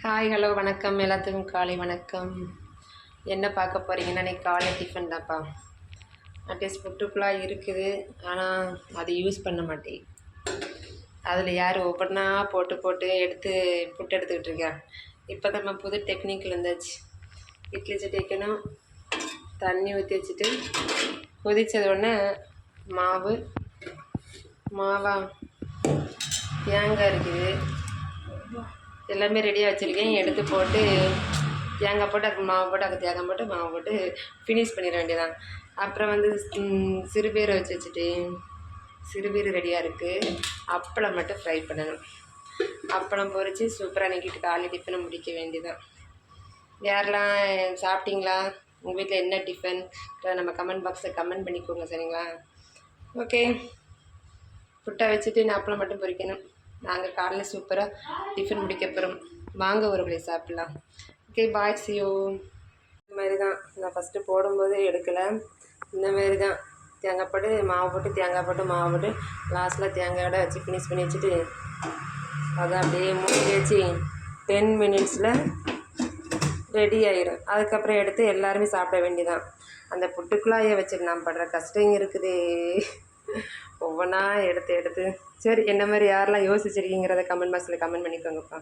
Hi hello வணக்கம் எல்லாத்துக்கும் காலை வணக்கம். என்ன பார்க்க போகிறீங்கன்னா இன்றைக்கி காலை டிஃபன் தான்ப்பா. அட்லீஸ்ட் புட்டுக்குள்ளாக இருக்குது, ஆனால் அது யூஸ் பண்ண மாட்டேன். அதில் யார் ஒவ்வொன்றா போட்டு போட்டு எடுத்து புட்டு எடுத்துக்கிட்டு இருக்கா. இப்போ தான் நம்ம புது டெக்னிக்கில் இருந்தாச்சு. இட்லி சட்டி வைக்கணும், தண்ணி ஊற்றி வச்சுட்டு கொதித்ததோடனே மாவா தேங்காய் இருக்குது, எல்லாமே ரெடியாக வச்சுருக்கேன். எடுத்து போட்டு தேங்காய் போட்டு அதுக்கு மாவு போட்டு அதுக்கு தேங்காய் போட்டு மாவு போட்டு ஃபினிஷ் பண்ணிட வேண்டியதான். அப்புறம் வந்து சிறுபீரை வச்சுட்டு சிறுபீர் ரெடியாக இருக்குது. அப்பளம் மட்டும் ஃப்ரை பண்ணணும். அப்பளம் பொரித்து சூப்பராக நிற்கிட்டு காலை டிஃபனை முடிக்க வேண்டியதான். யாரெல்லாம் சாப்பிட்டீங்களா? உங்கள் வீட்டில் என்ன டிஃபன் நம்ம கமெண்ட் பாக்ஸில் கமெண்ட் பண்ணிக்கோங்க, சரிங்களா? ஓகே, புட்டை வச்சுட்டு நான் அப்பளம் மட்டும் பொரிக்கணும். நாங்கள் காலையில் சூப்பராக டிஃபன் முடிக்க போகிறோம். வாங்க ஒரு பிளே சாப்பிட்லாம். Okay, bye, C you. இந்த மாதிரி தான் நான் ஃபஸ்ட்டு போடும்போது எடுக்கலை. இந்த மாதிரி தான் தேங்காய் போட்டு மாவு போட்டு தேங்காய் போட்டு மாவு போட்டு லாஸ்ட்டில் தேங்காயோட வச்சு ஃபினிஷ் பண்ணி வச்சுட்டு அதை அப்படியே மூடி வச்சு 10 மினிட்ஸில் ரெடி ஆகிடும். அதுக்கப்புறம் எடுத்து எல்லாருமே சாப்பிட வேண்டியதான். அந்த புட்டுக்குள்ளாய வச்சுட்டு நான் படுற கஷ்டம் இருக்குது. ஒவ்வொன்றா எடுத்து சரி, என்ன மாதிரி யாரெல்லாம் யோசிச்சிருக்கீங்கிறத கமெண்ட் பாக்ஸில் கமெண்ட் பண்ணிக்கோங்கப்பா.